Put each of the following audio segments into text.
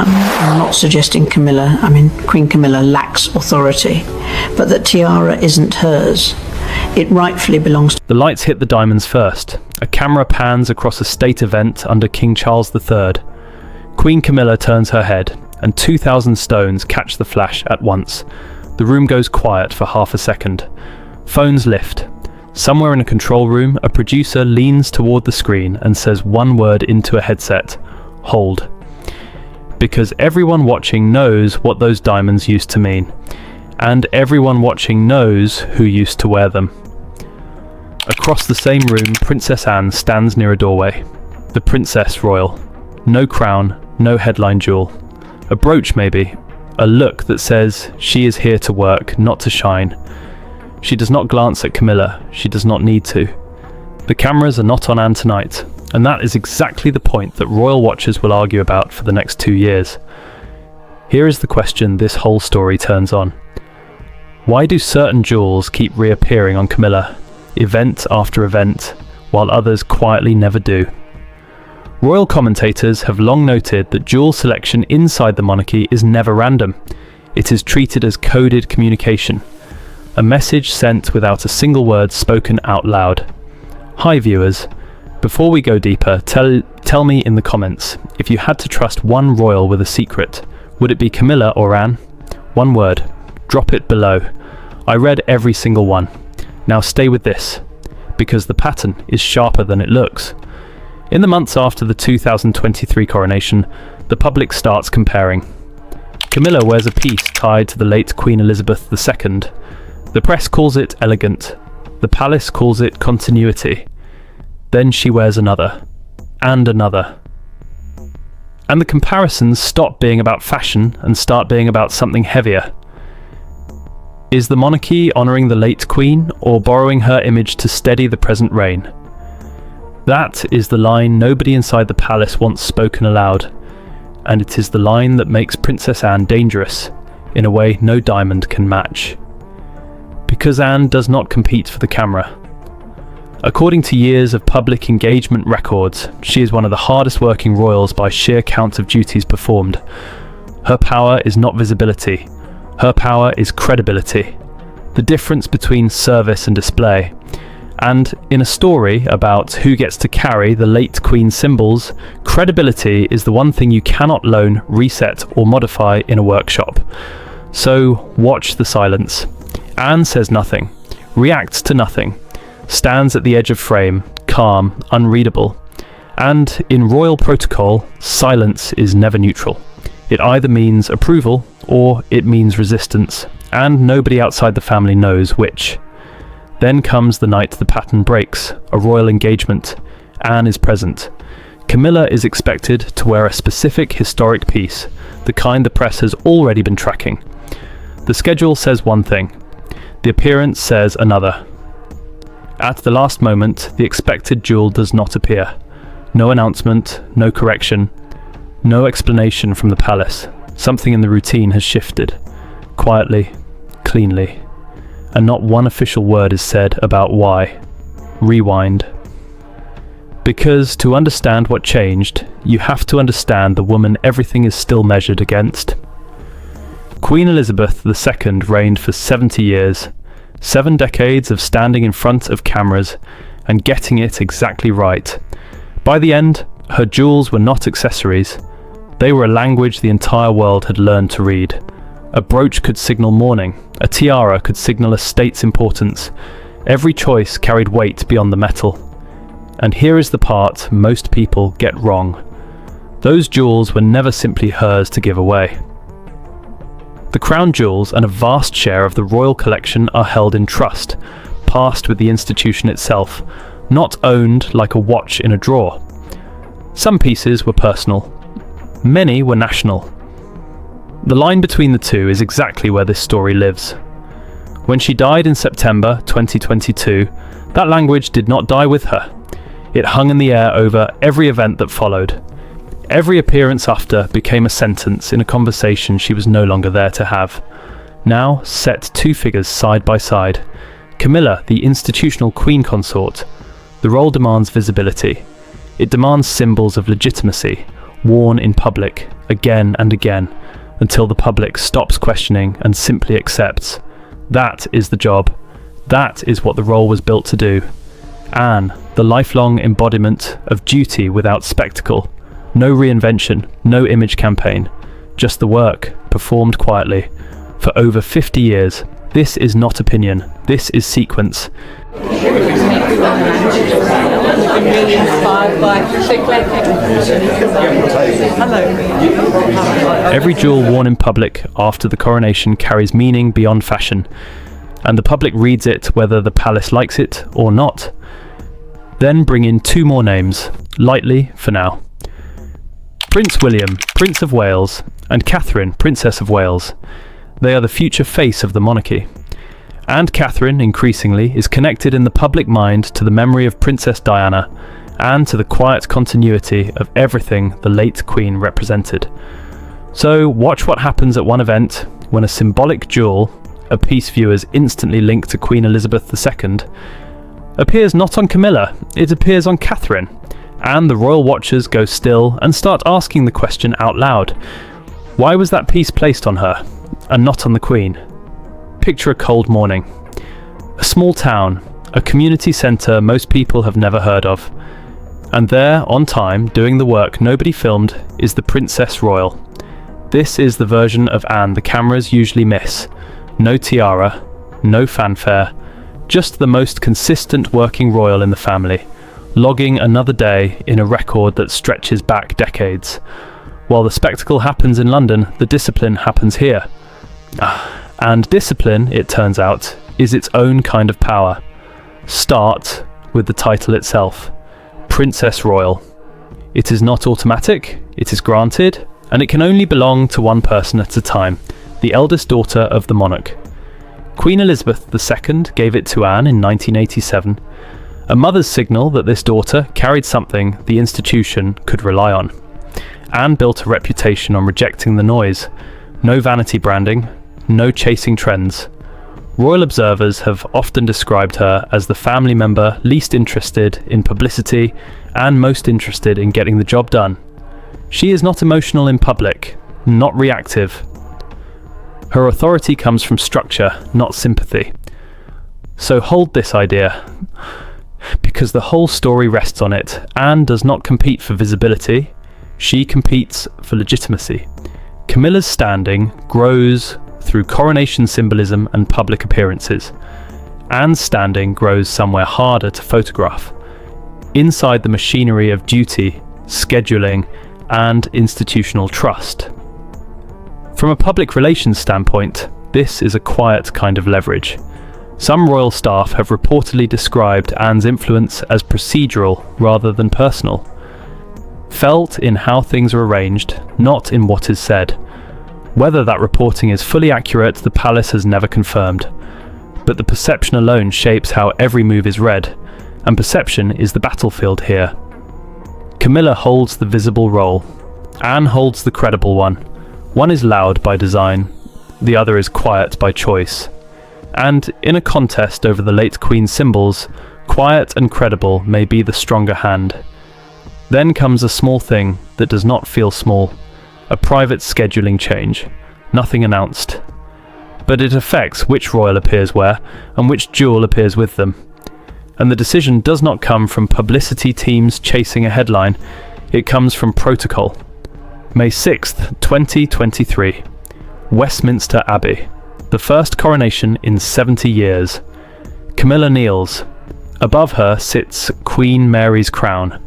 I'm not suggesting Queen Camilla lacks authority, but that tiara isn't hers. It rightfully belongs to... The lights hit the diamonds first. A camera pans across a state event under King Charles III. Queen Camilla turns her head, and 2,000 stones catch the flash at once. The room goes quiet for half a second. Phones lift. Somewhere in a control room, a producer leans toward the screen and says one word into a headset: hold. Because everyone watching knows what those diamonds used to mean, and everyone watching knows who used to wear them. Across the same room, Princess Anne stands near a doorway. The Princess Royal. No crown, no headline jewel. A brooch maybe, a look that says she is here to work, not to shine. She does not glance at Camilla, she does not need to. The cameras are not on Anne tonight, and that is exactly the point that royal watchers will argue about for the next 2 years. Here is the question this whole story turns on. Why do certain jewels keep reappearing on Camilla, event after event, while others quietly never do? Royal commentators have long noted that jewel selection inside the monarchy is never random. It is treated as coded communication. A message sent without a single word spoken out loud. Hi viewers, before we go deeper, tell me in the comments, if you had to trust one royal with a secret, would it be Camilla or Anne? One word. Drop it below. I read every single one. Now stay with this, because the pattern is sharper than it looks. In the months after the 2023 coronation, the public starts comparing. Camilla wears a piece tied to the late Queen Elizabeth II. The press calls it elegant. The palace calls it continuity. Then she wears another, and another. And the comparisons stop being about fashion and start being about something heavier. Is the monarchy honouring the late Queen, or borrowing her image to steady the present reign? That is the line nobody inside the palace wants spoken aloud, and it is the line that makes Princess Anne dangerous, in a way no diamond can match. Because Anne does not compete for the camera. According to years of public engagement records, she is one of the hardest working royals by sheer count of duties performed. Her power is not visibility. Her power is credibility. The difference between service and display. And in a story about who gets to carry the late Queen's symbols, credibility is the one thing you cannot loan, reset or modify in a workshop. So watch the silence. Anne says nothing, reacts to nothing, stands at the edge of frame, calm, unreadable. And in royal protocol, silence is never neutral. It either means approval or it means resistance, and nobody outside the family knows which. Then comes the night the pattern breaks, a royal engagement. Anne is present. Camilla is expected to wear a specific historic piece, the kind the press has already been tracking. The schedule says one thing. The appearance says another. At the last moment, the expected jewel does not appear. No announcement, no correction, no explanation from the palace. Something in the routine has shifted. Quietly, cleanly. And not one official word is said about why. Rewind. Because to understand what changed, you have to understand the woman everything is still measured against. Queen Elizabeth II reigned for 70 years, 7 decades of standing in front of cameras and getting it exactly right. By the end, her jewels were not accessories. They were a language the entire world had learned to read. A brooch could signal mourning, a tiara could signal a state's importance. Every choice carried weight beyond the metal. And here is the part most people get wrong. Those jewels were never simply hers to give away. The crown jewels and a vast share of the royal collection are held in trust, passed with the institution itself, not owned like a watch in a drawer. Some pieces were personal. Many were national. The line between the two is exactly where this story lives. When she died in September 2022, that language did not die with her. It hung in the air over every event that followed. Every appearance after became a sentence in a conversation she was no longer there to have. Now set 2 figures side by side. Camilla, the institutional queen consort. The role demands visibility. It demands symbols of legitimacy, worn in public, again and again, until the public stops questioning and simply accepts. That is the job. That is what the role was built to do. Anne, the lifelong embodiment of duty without spectacle. No reinvention, no image campaign. Just the work, performed quietly. For over 50 years. This is not opinion. This is sequence. Every jewel worn in public after the coronation carries meaning beyond fashion, and the public reads it whether the palace likes it or not. Then bring in 2 more names, lightly for now. Prince William, Prince of Wales, and Catherine, Princess of Wales. They are the future face of the monarchy. And Catherine, increasingly, is connected in the public mind to the memory of Princess Diana and to the quiet continuity of everything the late Queen represented. So watch what happens at one event when a symbolic jewel, a piece viewers instantly link to Queen Elizabeth II, appears not on Camilla, it appears on Catherine, and the royal watchers go still and start asking the question out loud. Why was that piece placed on her, and not on the Queen? Picture a cold morning. A small town, a community centre most people have never heard of. And there, on time, doing the work nobody filmed, is the Princess Royal. This is the version of Anne the cameras usually miss. No tiara, no fanfare, just the most consistent working royal in the family, logging another day in a record that stretches back decades. While the spectacle happens in London, the discipline happens here. And discipline, it turns out, is its own kind of power. Start with the title itself, Princess Royal. It is not automatic, it is granted, and it can only belong to one person at a time, the eldest daughter of the monarch. Queen Elizabeth II gave it to Anne in 1987, a mother's signal that this daughter carried something the institution could rely on. Anne built a reputation on rejecting the noise. No vanity branding, no chasing trends. Royal observers have often described her as the family member least interested in publicity and most interested in getting the job done. She is not emotional in public, not reactive. Her authority comes from structure, not sympathy. So hold this idea, because the whole story rests on it. Anne does not compete for visibility, she competes for legitimacy. Camilla's standing grows through coronation symbolism and public appearances. Anne's standing grows somewhere harder to photograph, inside the machinery of duty, scheduling, and institutional trust. From a public relations standpoint, this is a quiet kind of leverage. Some royal staff have reportedly described Anne's influence as procedural rather than personal. Felt in how things are arranged, not in what is said. Whether that reporting is fully accurate, the palace has never confirmed. But the perception alone shapes how every move is read, and perception is the battlefield here. Camilla holds the visible role. Anne holds the credible one. One is loud by design, the other is quiet by choice. And in a contest over the late Queen's symbols, quiet and credible may be the stronger hand. Then comes a small thing that does not feel small. A private scheduling change, nothing announced. But it affects which royal appears where, and which jewel appears with them. And the decision does not come from publicity teams chasing a headline, it comes from protocol. May 6th, 2023. Westminster Abbey. The first coronation in 70 years. Camilla kneels. Above her sits Queen Mary's crown,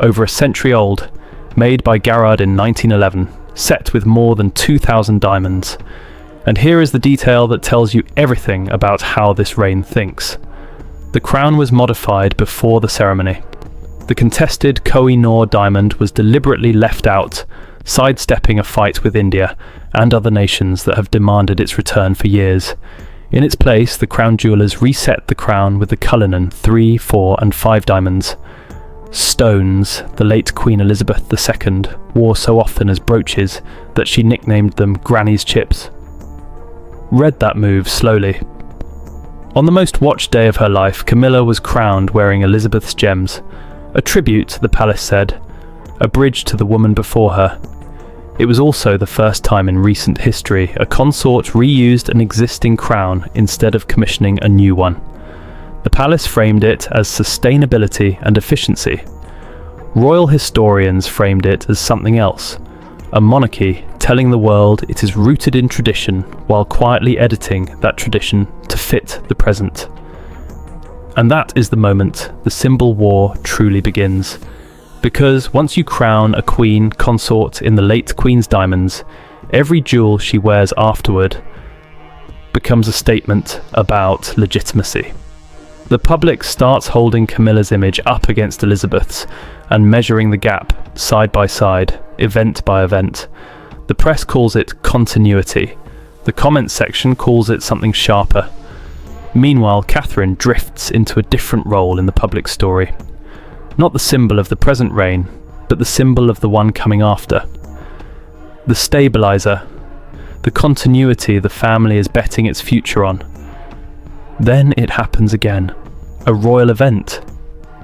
over a century old, made by Garrard in 1911. Set with more than 2,000 diamonds. And here is the detail that tells you everything about how this reign thinks. The crown was modified before the ceremony. The contested Koh-i-Noor diamond was deliberately left out, sidestepping a fight with India and other nations that have demanded its return for years. In its place, the crown jewellers reset the crown with the Cullinan 3, 4 and 5 diamonds. Stones the late Queen Elizabeth II wore so often as brooches that she nicknamed them Granny's Chips. Read that move slowly. On the most watched day of her life, Camilla was crowned wearing Elizabeth's gems. A tribute, the palace said, a bridge to the woman before her. It was also the first time in recent history a consort reused an existing crown instead of commissioning a new one. The palace framed it as sustainability and efficiency. Royal historians framed it as something else, a monarchy telling the world it is rooted in tradition while quietly editing that tradition to fit the present. And that is the moment the symbol war truly begins. Because once you crown a queen consort in the late Queen's diamonds, every jewel she wears afterward becomes a statement about legitimacy. The public starts holding Camilla's image up against Elizabeth's and measuring the gap side by side, event by event. The press calls it continuity. The comments section calls it something sharper. Meanwhile, Catherine drifts into a different role in the public story. Not the symbol of the present reign, but the symbol of the one coming after. The stabiliser, the continuity the family is betting its future on. Then it happens again. A royal event.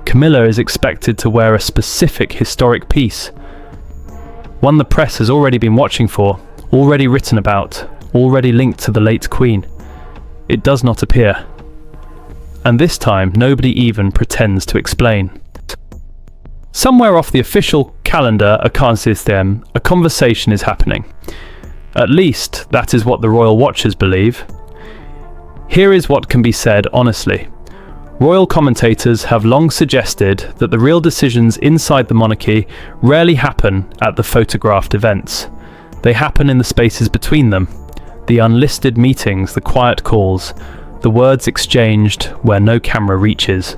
Camilla is expected to wear a specific historic piece. One the press has already been watching for, already written about, already linked to the late Queen. It does not appear. And this time, nobody even pretends to explain. Somewhere off the official calendar system, a conversation is happening. At least, that is what the royal watchers believe. Here is what can be said honestly. Royal commentators have long suggested that the real decisions inside the monarchy rarely happen at the photographed events. They happen in the spaces between them. The unlisted meetings, the quiet calls, the words exchanged where no camera reaches.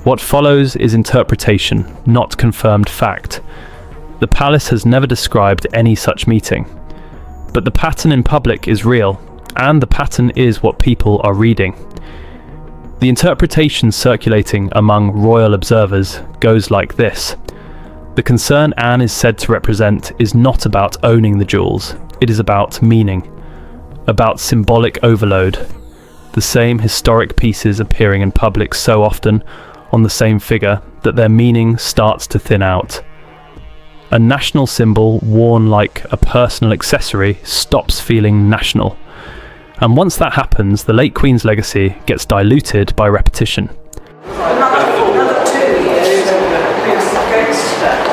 What follows is interpretation, not confirmed fact. The palace has never described any such meeting. But the pattern in public is real, and the pattern is what people are reading. The interpretation circulating among royal observers goes like this. The concern Anne is said to represent is not about owning the jewels, it is about meaning, about symbolic overload. The same historic pieces appearing in public so often on the same figure that their meaning starts to thin out. A national symbol worn like a personal accessory stops feeling national. And once that happens, the late Queen's legacy gets diluted by repetition. Another 2 years against that.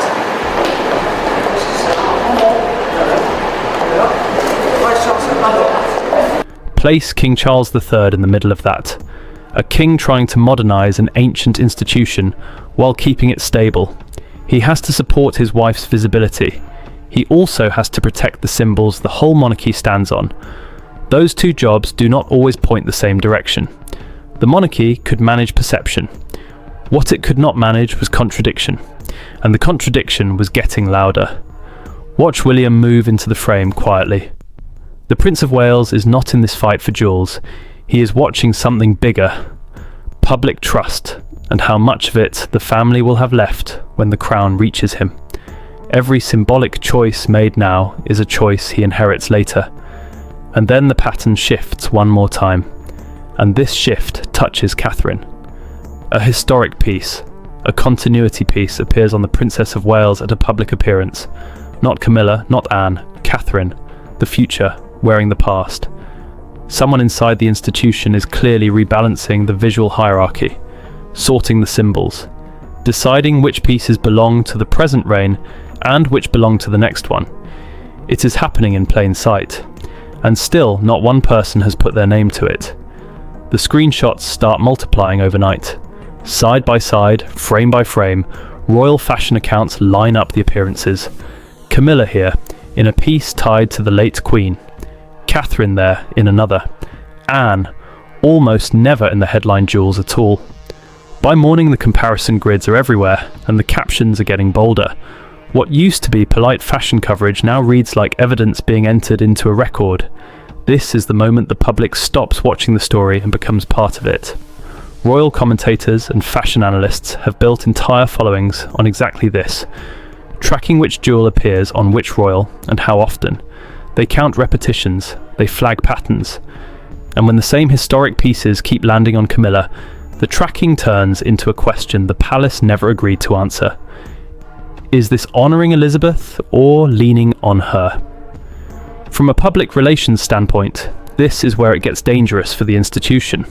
Place King Charles III in the middle of that. A king trying to modernise an ancient institution while keeping it stable. He has to support his wife's visibility. He also has to protect the symbols the whole monarchy stands on. Those two jobs do not always point the same direction. The monarchy could manage perception. What it could not manage was contradiction, and the contradiction was getting louder. Watch William move into the frame quietly. The Prince of Wales is not in this fight for jewels. He is watching something bigger. Public trust, and how much of it the family will have left when the crown reaches him. Every symbolic choice made now is a choice he inherits later. And then the pattern shifts one more time, and this shift touches Catherine. A historic piece, a continuity piece appears on the Princess of Wales at a public appearance. Not Camilla, not Anne, Catherine, the future, wearing the past. Someone inside the institution is clearly rebalancing the visual hierarchy, sorting the symbols, deciding which pieces belong to the present reign and which belong to the next one. It is happening in plain sight, and still not one person has put their name to it. The screenshots start multiplying overnight. Side by side, frame by frame, royal fashion accounts line up the appearances. Camilla here, in a piece tied to the late Queen. Catherine there, in another. Anne, almost never in the headline jewels at all. By morning the comparison grids are everywhere, and the captions are getting bolder. What used to be polite fashion coverage now reads like evidence being entered into a record. This is the moment the public stops watching the story and becomes part of it. Royal commentators and fashion analysts have built entire followings on exactly this, tracking which jewel appears on which royal and how often. They count repetitions, they flag patterns. And when the same historic pieces keep landing on Camilla, the tracking turns into a question the palace never agreed to answer. Is this honouring Elizabeth or leaning on her? From a public relations standpoint, this is where it gets dangerous for the institution.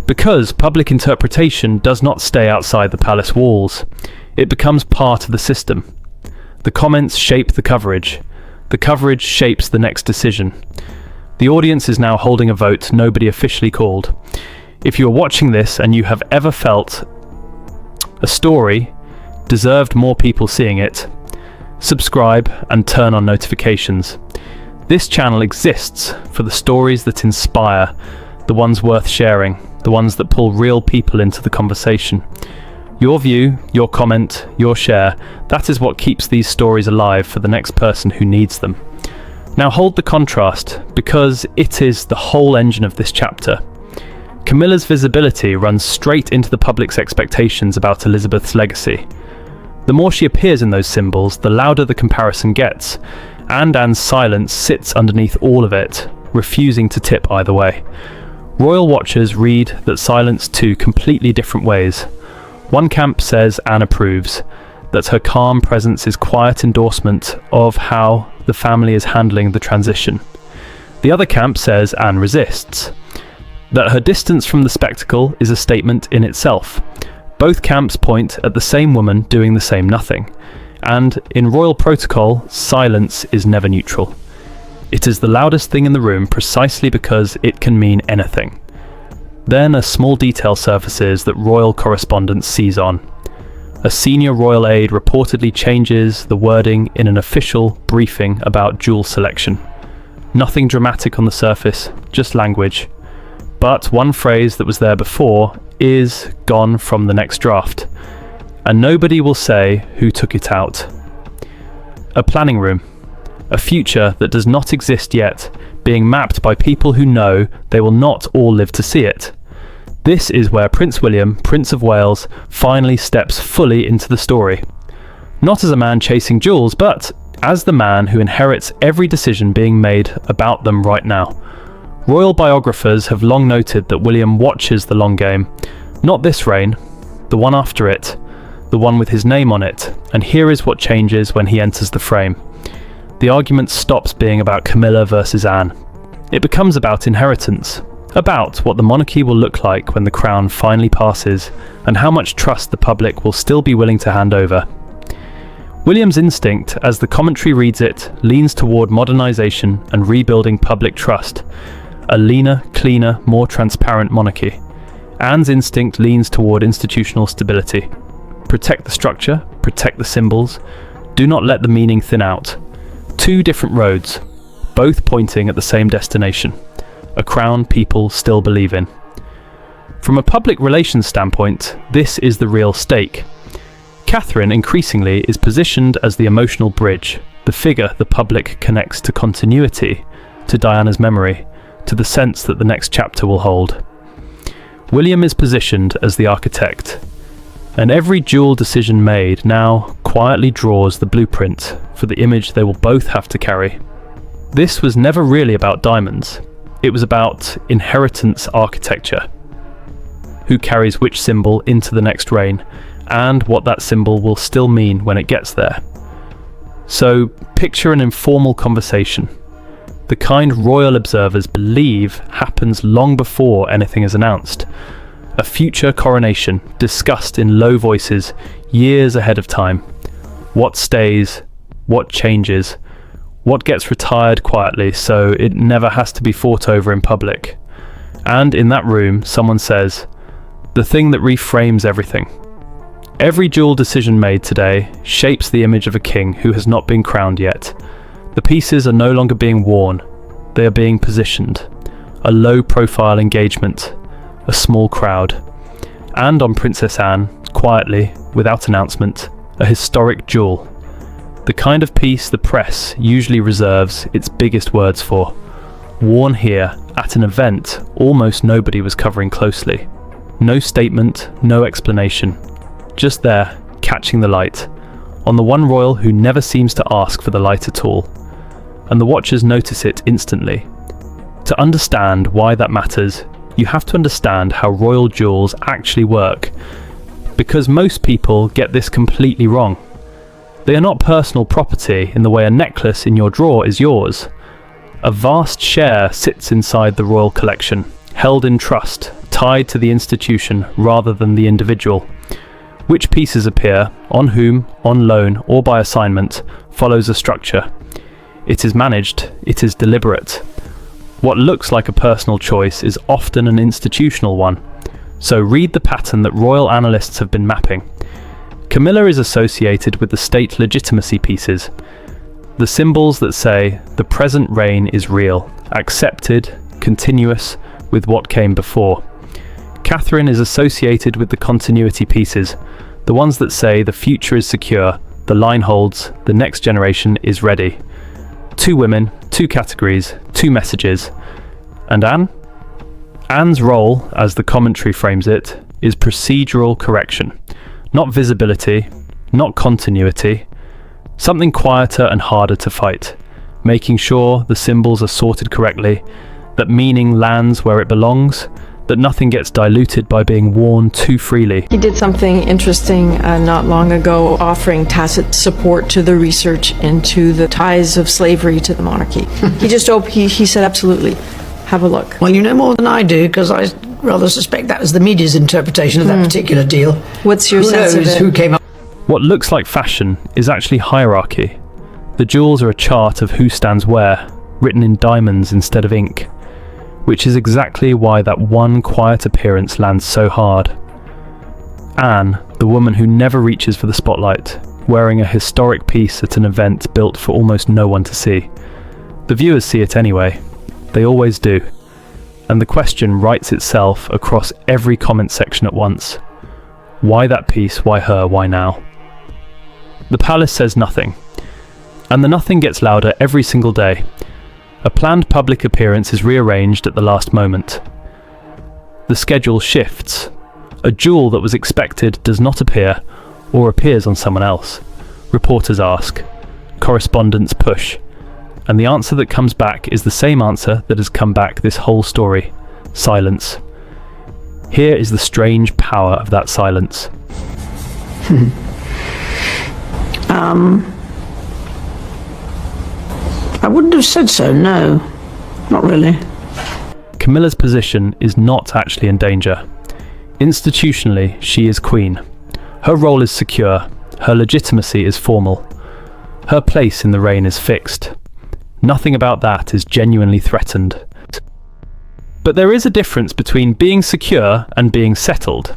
Because public interpretation does not stay outside the palace walls, it becomes part of the system. The comments shape the coverage. The coverage shapes the next decision. The audience is now holding a vote nobody officially called. If you are watching this and you have ever felt a story deserved more people seeing it, subscribe and turn on notifications. This channel exists for the stories that inspire, the ones worth sharing, the ones that pull real people into the conversation. Your view, your comment, your share, that is what keeps these stories alive for the next person who needs them. Now hold the contrast, because it is the whole engine of this chapter. Camilla's visibility runs straight into the public's expectations about Elizabeth's legacy. The more she appears in those symbols, the louder the comparison gets, and Anne's silence sits underneath all of it, refusing to tip either way. Royal watchers read that silence two completely different ways. One camp says Anne approves, that her calm presence is quiet endorsement of how the family is handling the transition. The other camp says Anne resists, that her distance from the spectacle is a statement in itself. Both camps point at the same woman doing the same nothing, and in royal protocol, silence is never neutral. It is the loudest thing in the room precisely because it can mean anything. Then a small detail surfaces that royal correspondence sees on. A senior royal aide reportedly changes the wording in an official briefing about jewel selection. Nothing dramatic on the surface, just language. But one phrase that was there before is gone from the next draft, and nobody will say who took it out. A planning room, a future that does not exist yet, being mapped by people who know they will not all live to see it. This is where Prince William, Prince of Wales, finally steps fully into the story. Not as a man chasing jewels, but as the man who inherits every decision being made about them right now. Royal biographers have long noted that William watches the long game. Not this reign, the one after it, the one with his name on it, and here is what changes when he enters the frame. The argument stops being about Camilla versus Anne. It becomes about inheritance, about what the monarchy will look like when the crown finally passes, and how much trust the public will still be willing to hand over. William's instinct, as the commentary reads it, leans toward modernisation and rebuilding public trust. A leaner, cleaner, more transparent monarchy. Anne's instinct leans toward institutional stability. Protect the structure, protect the symbols, do not let the meaning thin out. Two different roads, both pointing at the same destination. A crown people still believe in. From a public relations standpoint, this is the real stake. Catherine increasingly is positioned as the emotional bridge, the figure the public connects to continuity, to Diana's memory, to the sense that the next chapter will hold. William is positioned as the architect, and every dual decision made now quietly draws the blueprint for the image they will both have to carry. This was never really about diamonds. It was about inheritance architecture. Who carries which symbol into the next reign, and what that symbol will still mean when it gets there. So picture an informal conversation, the kind royal observers believe happens long before anything is announced. A future coronation discussed in low voices years ahead of time. What stays, what changes, what gets retired quietly so it never has to be fought over in public. And in that room, someone says, the thing that reframes everything. Every dual decision made today shapes the image of a king who has not been crowned yet. The pieces are no longer being worn, they are being positioned. A low-profile engagement, a small crowd. And on Princess Anne, quietly, without announcement, a historic jewel. The kind of piece the press usually reserves its biggest words for. Worn here, at an event almost nobody was covering closely. No statement, no explanation. Just there, catching the light. On the one royal who never seems to ask for the light at all. And the watchers notice it instantly. To understand why that matters, you have to understand how royal jewels actually work. Because most people get this completely wrong. They are not personal property in the way a necklace in your drawer is yours. A vast share sits inside the royal collection, held in trust, tied to the institution rather than the individual. Which pieces appear, on whom, on loan, or by assignment, follows a structure. It is managed, it is deliberate. What looks like a personal choice is often an institutional one. So read the pattern that royal analysts have been mapping. Camilla is associated with the state legitimacy pieces, the symbols that say the present reign is real, accepted, continuous with what came before. Catherine is associated with the continuity pieces, the ones that say the future is secure, the line holds, the next generation is ready. 2 women, 2 categories, 2 messages. And Anne? Anne's role, as the commentary frames it, is procedural correction. Not visibility, not continuity. Something quieter and harder to fight. Making sure the symbols are sorted correctly, that meaning lands where it belongs, that nothing gets diluted by being worn too freely. He did something interesting not long ago, offering tacit support to the research into the ties of slavery to the monarchy. He said, absolutely, have a look. Well, you know more than I do, because I rather suspect that was the media's interpretation of that particular deal. What's your Who sense knows of it? who came up? What looks like fashion is actually hierarchy. The jewels are a chart of who stands where, written in diamonds instead of ink, which is exactly why that one quiet appearance lands so hard. Anne, the woman who never reaches for the spotlight, wearing a historic piece at an event built for almost no one to see. The viewers see it anyway. They always do. And the question writes itself across every comment section at once. Why that piece? Why her? Why now? The palace says nothing. And the nothing gets louder every single day. A planned public appearance is rearranged at the last moment. The schedule shifts. A jewel that was expected does not appear, or appears on someone else. Reporters ask. Correspondents push. And the answer that comes back is the same answer that has come back this whole story. Silence. Here is the strange power of that silence. I wouldn't have said so, no. Not really. Camilla's position is not actually in danger. Institutionally, she is queen. Her role is secure. Her legitimacy is formal. Her place in the reign is fixed. Nothing about that is genuinely threatened. But there is a difference between being secure and being settled.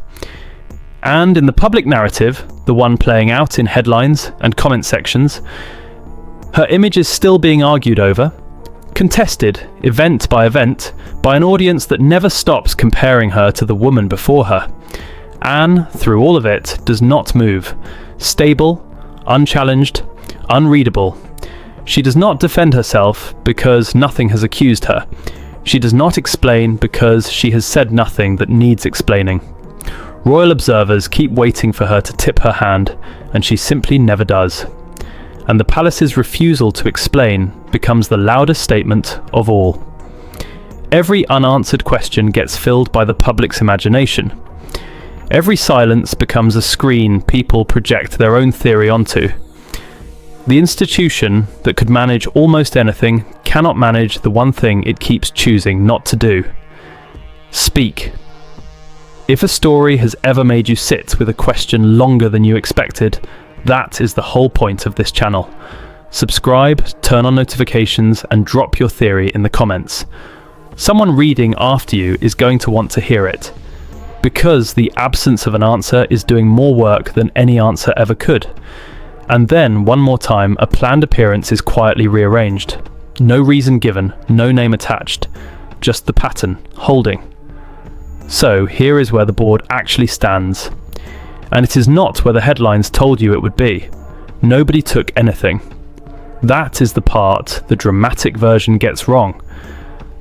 And in the public narrative, the one playing out in headlines and comment sections, her image is still being argued over, contested, event by event, by an audience that never stops comparing her to the woman before her. Anne, through all of it, does not move. Stable, unchallenged, unreadable. She does not defend herself because nothing has accused her. She does not explain because she has said nothing that needs explaining. Royal observers keep waiting for her to tip her hand, and she simply never does. And the palace's refusal to explain becomes the loudest statement of all. Every unanswered question gets filled by the public's imagination. Every silence becomes a screen people project their own theory onto. The institution that could manage almost anything cannot manage the one thing it keeps choosing not to do. Speak. If a story has ever made you sit with a question longer than you expected, that is the whole point of this channel. Subscribe, turn on notifications, and drop your theory in the comments. Someone reading after you is going to want to hear it, because the absence of an answer is doing more work than any answer ever could. And then, one more time, a planned appearance is quietly rearranged. No reason given, no name attached, just the pattern, holding. So, here is where the board actually stands. And it is not where the headlines told you it would be. Nobody took anything. That is the part the dramatic version gets wrong.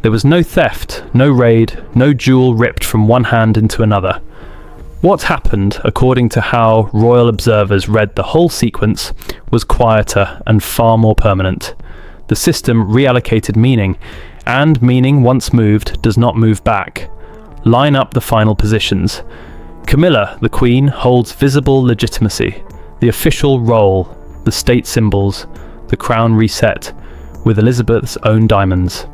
There was no theft, no raid, no jewel ripped from one hand into another. What happened, according to how royal observers read the whole sequence, was quieter and far more permanent. The system reallocated meaning, and meaning once moved does not move back. Line up the final positions. Camilla, the Queen, holds visible legitimacy, the official role, the state symbols, the crown reset, with Elizabeth's own diamonds.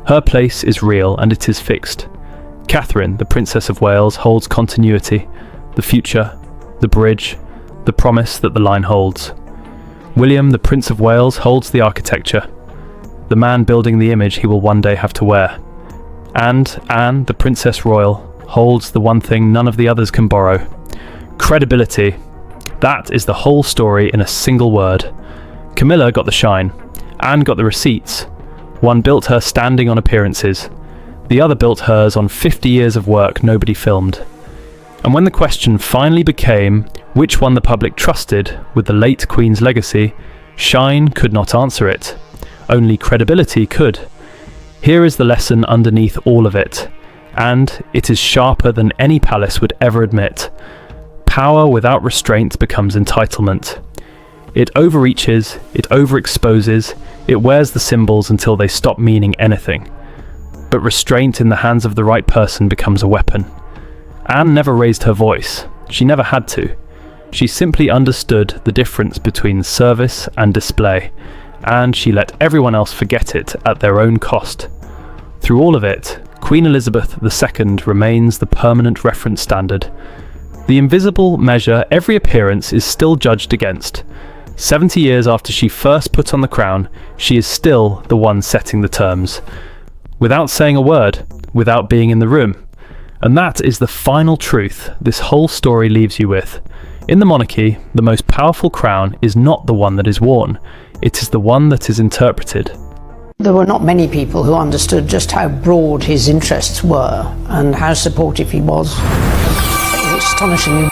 Her place is real and it is fixed. Catherine, the Princess of Wales, holds continuity, the future, the bridge, the promise that the line holds. William, the Prince of Wales, holds the architecture, the man building the image he will one day have to wear. And Anne, the Princess Royal, holds the one thing none of the others can borrow: credibility. That is the whole story in a single word. Camilla got the shine. Anne got the receipts. One built her standing on appearances. The other built hers on 50 years of work nobody filmed. And when the question finally became which one the public trusted with the late Queen's legacy, shine could not answer it. Only credibility could. Here is the lesson underneath all of it, and it is sharper than any palace would ever admit. Power without restraint becomes entitlement. It overreaches, it overexposes, it wears the symbols until they stop meaning anything. But restraint in the hands of the right person becomes a weapon. Anne never raised her voice. She never had to. She simply understood the difference between service and display, and she let everyone else forget it at their own cost. Through all of it, Queen Elizabeth II remains the permanent reference standard. The invisible measure every appearance is still judged against. 70 years after she first put on the crown, she is still the one setting the terms. Without saying a word, without being in the room. And that is the final truth this whole story leaves you with. In the monarchy, the most powerful crown is not the one that is worn, it is the one that is interpreted. There were not many people who understood just how broad his interests were and how supportive he was. Astonishingly